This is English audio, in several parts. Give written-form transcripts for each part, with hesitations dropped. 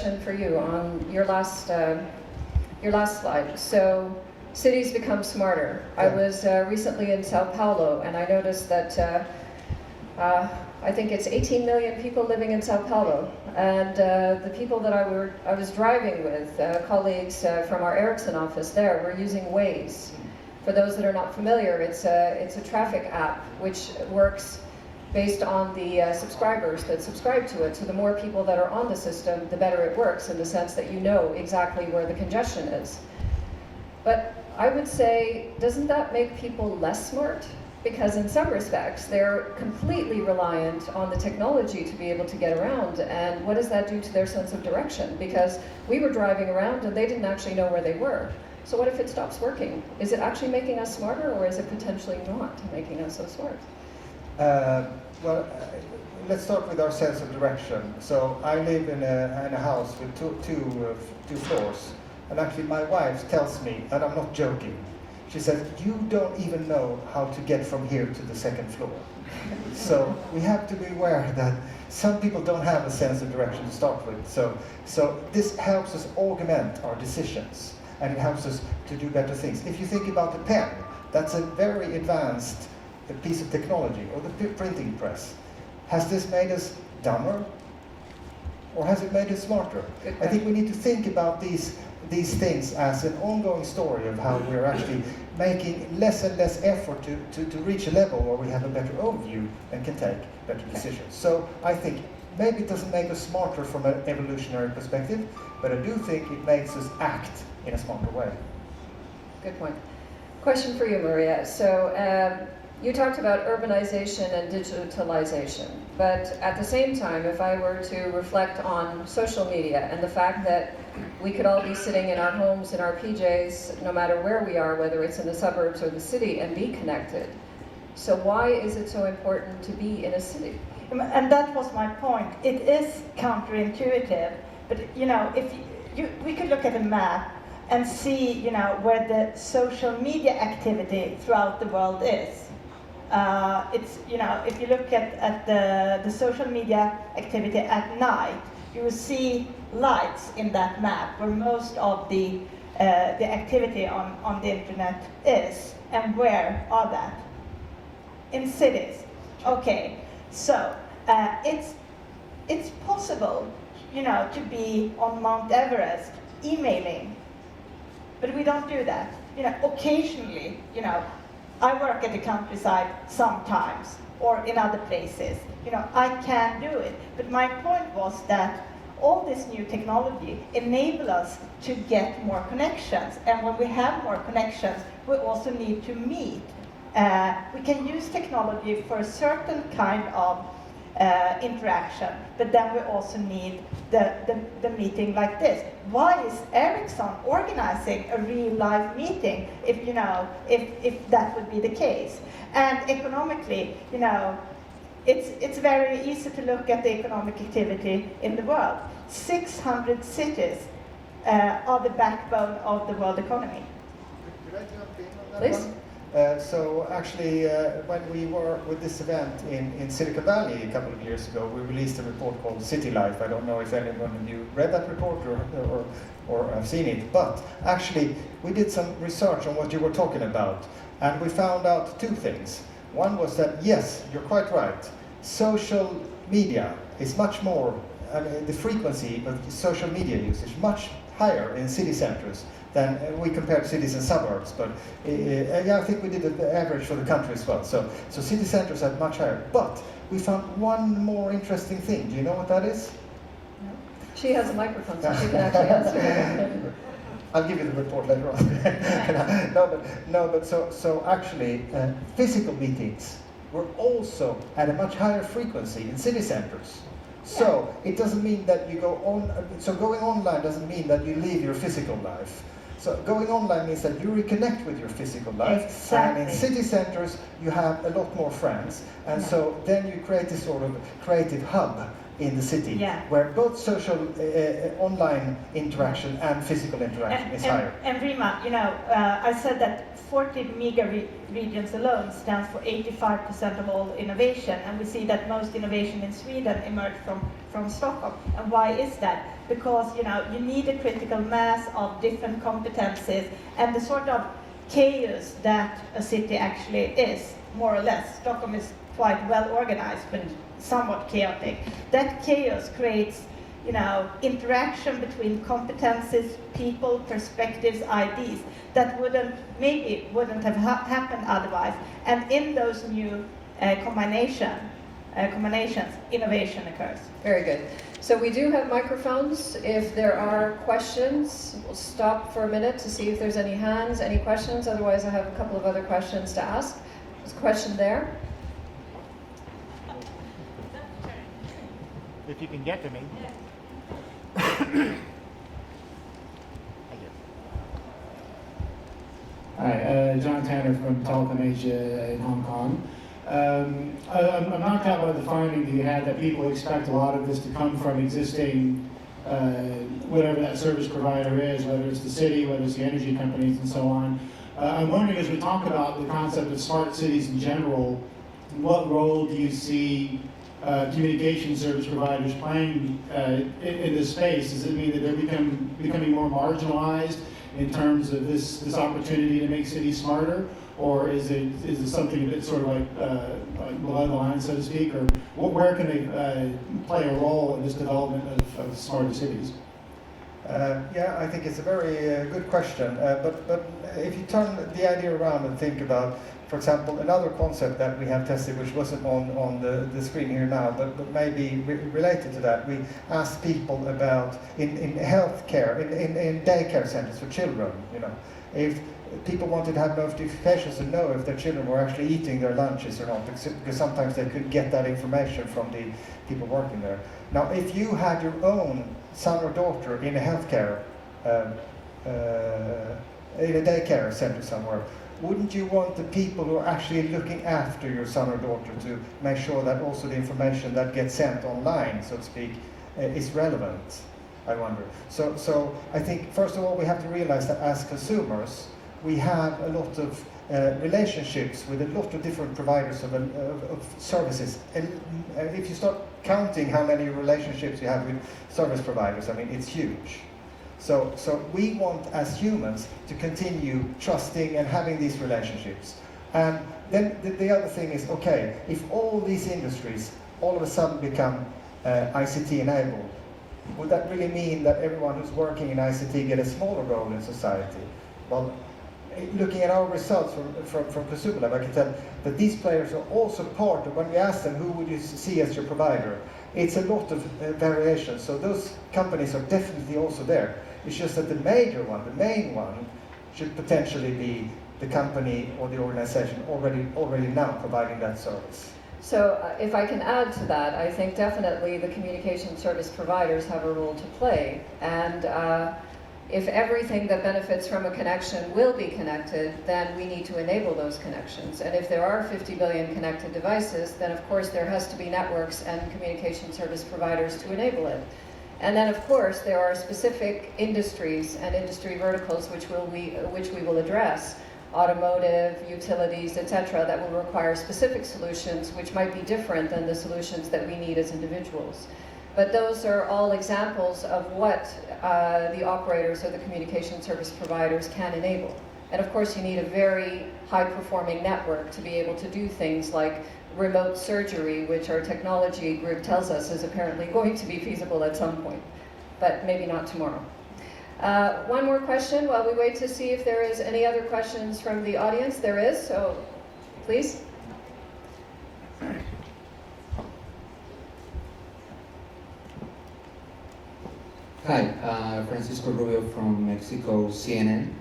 question for you on your last slide. So cities become smarter. Yeah. I was recently in Sao Paulo, and I noticed that I think it's 18 million people living in Sao Paulo, and the people that I was driving with, colleagues from our Ericsson office there, were using Waze. For those that are not familiar, it's a traffic app which works based on the subscribers that subscribe to it. So the more people that are on the system, the better it works, in the sense that you know exactly where the congestion is. But I would say, doesn't that make people less smart? Because in some respects, they're completely reliant on the technology to be able to get around. And what does that do to their sense of direction? Because we were driving around and they didn't actually know where they were. So what if it stops working? Is it actually making us smarter, or is it potentially not making us so smart? Well, let's start with our sense of direction. So I live in a house with two floors. And actually my wife tells me, and I'm not joking, she says, you don't even know how to get from here to the second floor. So we have to be aware that some people don't have a sense of direction to start with. So this helps us augment our decisions, and it helps us to do better things. If you think about the pen, that's a very advanced piece of technology, or the printing press. Has this made us dumber, or has it made us smarter? I think we need to think about these things as an ongoing story of how we're actually making less and less effort to reach a level where we have a better overview and can take better decisions. So I think maybe it doesn't make us smarter from an evolutionary perspective, but I do think it makes us act in a smarter way. Good point. Question for you, Maria. So you talked about urbanization and digitalization, but at the same time, if I were to reflect on social media and the fact that we could all be sitting in our homes, in our PJs, no matter where we are, whether it's in the suburbs or the city, and be connected. So why is it so important to be in a city? And that was my point. It is counterintuitive, but if we could look at a map and see, where the social media activity throughout the world is. It's, if you look at the social media activity at night, you will see lights in that map where most of the activity on the internet is. And where are that? In cities. Okay, so it's possible, to be on Mount Everest emailing, but we don't do that. Occasionally, I work at the countryside sometimes, or in other places. I can do it. But my point was that all this new technology enable us to get more connections. And when we have more connections, we also need to meet. We can use technology for a certain kind of interaction, but then we also need the meeting like this. Why is Ericsson organizing a real live meeting if that would be the case? And economically, it's very easy to look at the economic activity in the world. 600 cities are the backbone of the world economy. Could I jump in on that Please. one? So actually, when we were with this event in Silicon Valley a couple of years ago, we released a report called City Life. I don't know if anyone of you read that report or have seen it, but actually we did some research on what you were talking about, and we found out two things. One was that, yes, you're quite right, social media is much more, the frequency of social media use is much higher in city centers than we compared cities and suburbs, but I think we did the average for the country as well. So city centers are much higher. But we found one more interesting thing. Do you know what that is? No. She has a microphone, so she can actually answer. I'll give you the report later on. So actually, physical meetings were also at a much higher frequency in city centers. So it doesn't mean that you go on. So going online doesn't mean that you leave your physical life. So going online means that you reconnect with your physical life. Exactly. And in city centers, you have a lot more friends. And so then you create this sort of creative hub in the city, Yeah. where both social online interaction and physical interaction is higher. And Rima, I said that 40 mega regions alone stands for 85% of all innovation, and we see that most innovation in Sweden emerged from Stockholm. And why is that? Because you need a critical mass of different competencies and the sort of chaos that a city actually is, more or less. Stockholm is quite well organized, but somewhat chaotic. That chaos creates interaction between competences, people, perspectives, ideas that maybe wouldn't have happened otherwise. And in those new combinations, innovation occurs. Very good. So we do have microphones. If there are questions, we'll stop for a minute to see if there's any hands, any questions. Otherwise, I have a couple of other questions to ask. There's a question there. If you can get to me. Hi, John Tanner from Telecom Asia in Hong Kong. I'm knocked out by the finding that you had that people expect a lot of this to come from existing, whatever that service provider is, whether it's the city, whether it's the energy companies, and so on. I'm wondering, as we talk about the concept of smart cities in general, what role do you see communication service providers playing in this space? Does it mean that they're becoming more marginalized in terms of this opportunity to make cities smarter, or is it something that's sort of like below the line, so to speak, or where can they play a role in this development of smarter cities? Yeah, I think it's a very good question. But if you turn the idea around and think about, for example, another concept that we have tested, which wasn't on the screen here now, but maybe related to that, we asked people about in healthcare, in daycare centers for children, if people wanted to have notifications and know if their children were actually eating their lunches or not, because sometimes they could get that information from the people working there. Now, if you had your own son or daughter in a healthcare, in a daycare center somewhere, wouldn't you want the people who are actually looking after your son or daughter to make sure that also the information that gets sent online, so to speak, is relevant? I wonder. So I think, first of all, we have to realize that as consumers, we have a lot of relationships with a lot of different providers of services. And if you start counting how many relationships you have with service providers, I mean, it's huge. So we want, as humans, to continue trusting and having these relationships. And then the other thing is, okay, if all these industries all of a sudden become ICT enabled, would that really mean that everyone who's working in ICT get a smaller role in society? Well, looking at our results from ConsumerLab, I can tell that these players are also part of, when we ask them, who would you see as your provider? It's a lot of variation, so those companies are definitely also there. It's just that the major one, the main one, should potentially be the company or the organization already now providing that service. So if I can add to that, I think definitely the communication service providers have a role to play. And if everything that benefits from a connection will be connected, then we need to enable those connections. And if there are 50 billion connected devices, then of course there has to be networks and communication service providers to enable it. And then of course there are specific industries and industry verticals which we will address. Automotive, utilities, etc., that will require specific solutions which might be different than the solutions that we need as individuals. But those are all examples of what the operators or the communication service providers can enable. And of course you need a very high-performing network to be able to do things like remote surgery, which our technology group tells us is apparently going to be feasible at some point, but maybe not tomorrow. One more question while we wait to see if there is any other questions from the audience. There is, so please. Hi, Francisco Rubio from Mexico, CNN.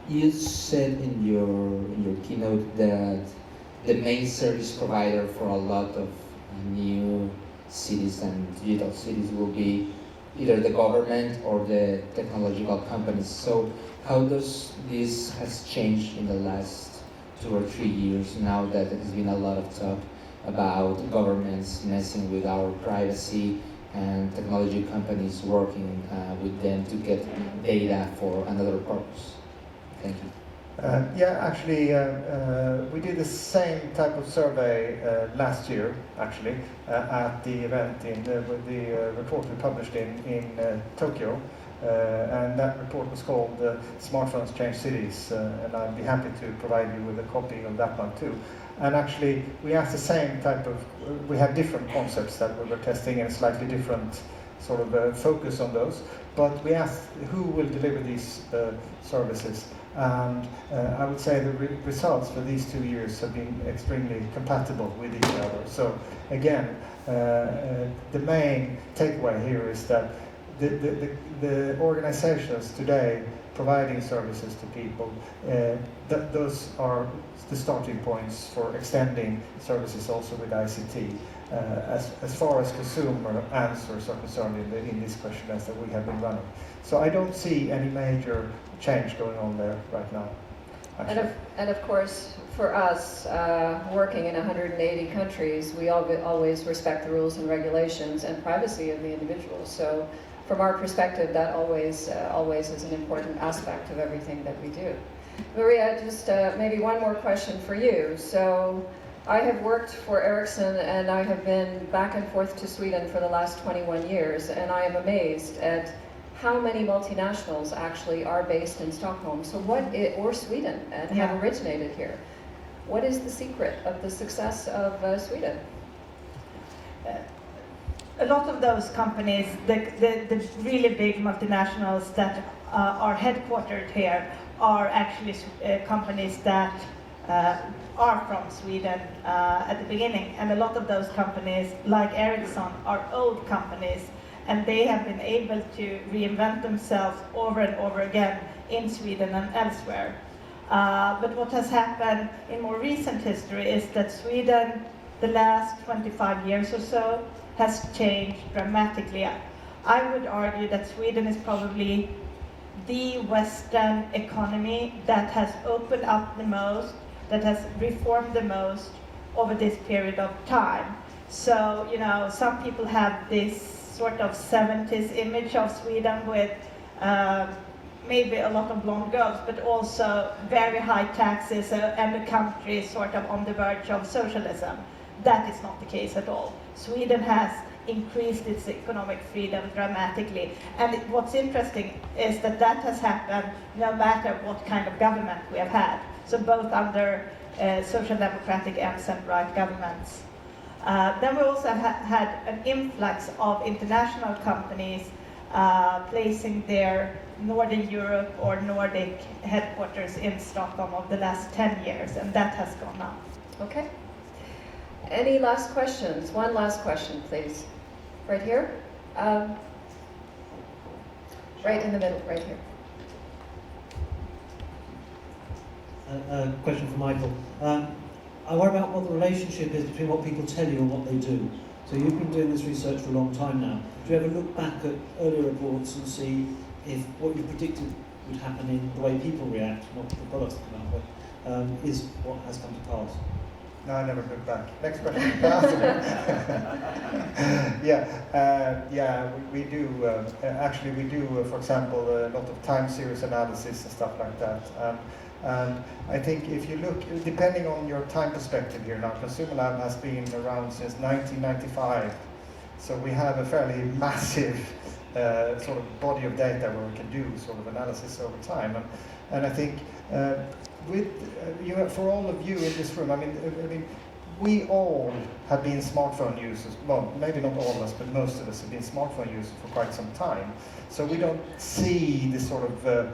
You said in your keynote that the main service provider for a lot of new cities and digital cities will be either the government or the technological companies. So how does this has changed in the last 2 or 3 years now that there has been a lot of talk about governments messing with our privacy and technology companies working with them to get data for another purpose? Thank you. Yeah, actually, we did the same type of survey last year, actually, at the event with the report we published in Tokyo. And that report was called Smartphones Change Cities, and I'd be happy to provide you with a copy of that one too. And actually, we asked the same type of, we had different concepts that we were testing and slightly different sort of focus on those. But we asked who will deliver these services. And I would say the results for these 2 years have been extremely compatible with each other. So again, the main takeaway here is that the organizations today providing services to people, those are the starting points for extending services also with ICT. As far as consumer answers are concerned in these questionnaires that we have been running. So I don't see any major change going on there right now. And of course, for us, working in 180 countries, we always respect the rules and regulations and privacy of the individual. So from our perspective, that always is an important aspect of everything that we do. Maria, just maybe one more question for you. So I have worked for Ericsson and I have been back and forth to Sweden for the last 21 years, and I am amazed at how many multinationals actually are based in Stockholm, or Sweden, and have originated here. What is the secret of the success of Sweden? A lot of those companies, the really big multinationals that are headquartered here, are actually companies that are from Sweden at the beginning. And a lot of those companies, like Ericsson, are old companies, and they have been able to reinvent themselves over and over again in Sweden and elsewhere. But what has happened in more recent history is that Sweden, the last 25 years or so, has changed dramatically. I would argue that Sweden is probably the Western economy that has opened up the most, that has reformed the most over this period of time. So, you know, some people have this sort of 70s image of Sweden with maybe a lot of blonde girls, but also very high taxes and the country sort of on the verge of socialism. That is not the case at all. Sweden has increased its economic freedom dramatically. And what's interesting is that that has happened no matter what kind of government we have had. So both under social democratic and center-right governments. Then we also have had an influx of international companies placing their Northern Europe or Nordic headquarters in Stockholm over the last 10 years, and that has gone up. Okay. Any last questions? One last question, please. Right here? Right in the middle, right here. A question for Michael. I worry about what the relationship is between what people tell you and what they do. So you've been doing this research for a long time now. Do you ever look back at earlier reports and see if what you predicted would happen in the way people react, not the products that come out with, is what has come to pass? No, I never look back. Next question. we do. Actually, we do, for example, a lot of time series analysis and stuff like that. And I think if you look, depending on your time perspective here now, ConsumerLab has been around since 1995. So we have a fairly massive sort of body of data where we can do sort of analysis over time. And I think for all of you in this room, I mean, we all have been smartphone users. Well, maybe not all of us, but most of us have been smartphone users for quite some time. So we don't see this sort of a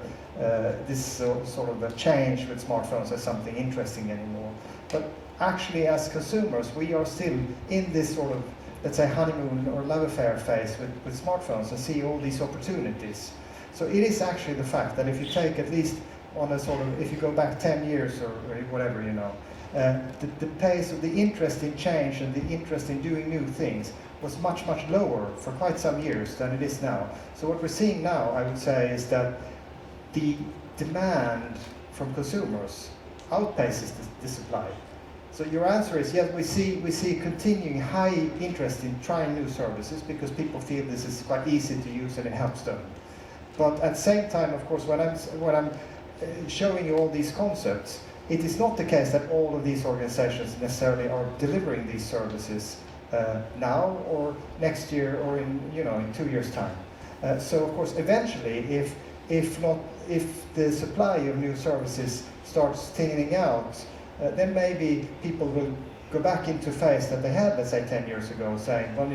change with smartphones as something interesting anymore. But actually, as consumers, we are still in this sort of, let's say, honeymoon or love affair phase with smartphones and see all these opportunities. So it is actually the fact that if you take at least on a sort of, if you go back 10 years or whatever, you know, the pace of the interest in change and the interest in doing new things was much, much lower for quite some years than it is now. So what we're seeing now, I would say, is that the demand from consumers outpaces the supply. So your answer is yes, we see continuing high interest in trying new services because people feel this is quite easy to use and it helps them. But at the same time, of course, when I'm showing you all these concepts, it is not the case that all of these organizations necessarily are delivering these services now or next year or in 2 years' time. So of course, eventually, if the supply of new services starts thinning out, then maybe people will go back into phase that they had, let's say, 10 years ago, saying, well,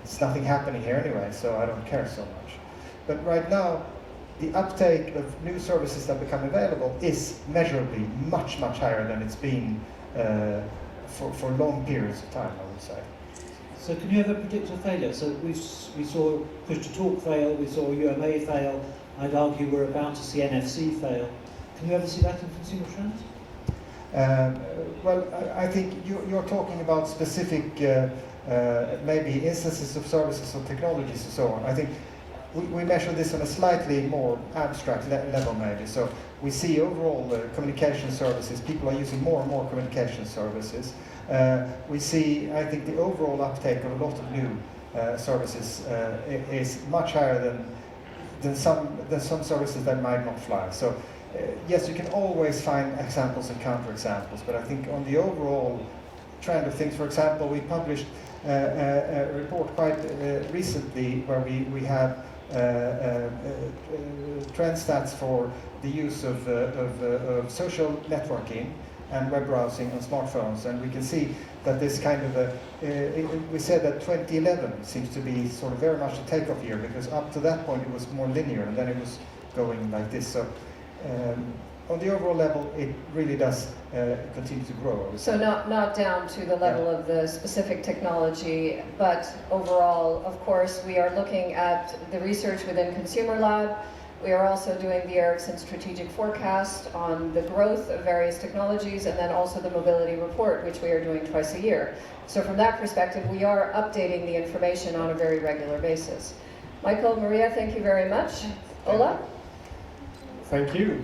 it's nothing happening here anyway, so I don't care so much. But right now, the uptake of new services that become available is measurably much, much higher than it's been for long periods of time, I would say. So can you ever predict a failure? So we saw push-to-talk fail, we saw UMA fail, I'd argue we're about to see NFC fail. Can you ever see that in consumer trends? Well, I think you're talking about specific maybe instances of services or technologies and so on. I think we measure this on a slightly more abstract level maybe. So we see overall communication services, people are using more and more communication services. We see, I think, the overall uptake of a lot of new services is much higher than some services that might not fly. So yes, you can always find examples and counterexamples, but I think on the overall trend of things, for example, we published a report quite recently where we have trend stats for the use of social networking and web browsing on smartphones, and we can see that this kind of we said that 2011 seems to be sort of very much a takeoff year, because up to that point it was more linear and then it was going like this. So on the overall level, it really does continue to grow. So not down to the level of the specific technology, but overall, of course, we are looking at the research within ConsumerLab. We are also doing the Ericsson strategic forecast on the growth of various technologies, and then also the mobility report, which we are doing twice a year. So from that perspective, we are updating the information on a very regular basis. Michael, Maria, thank you very much. Ola? Thank you.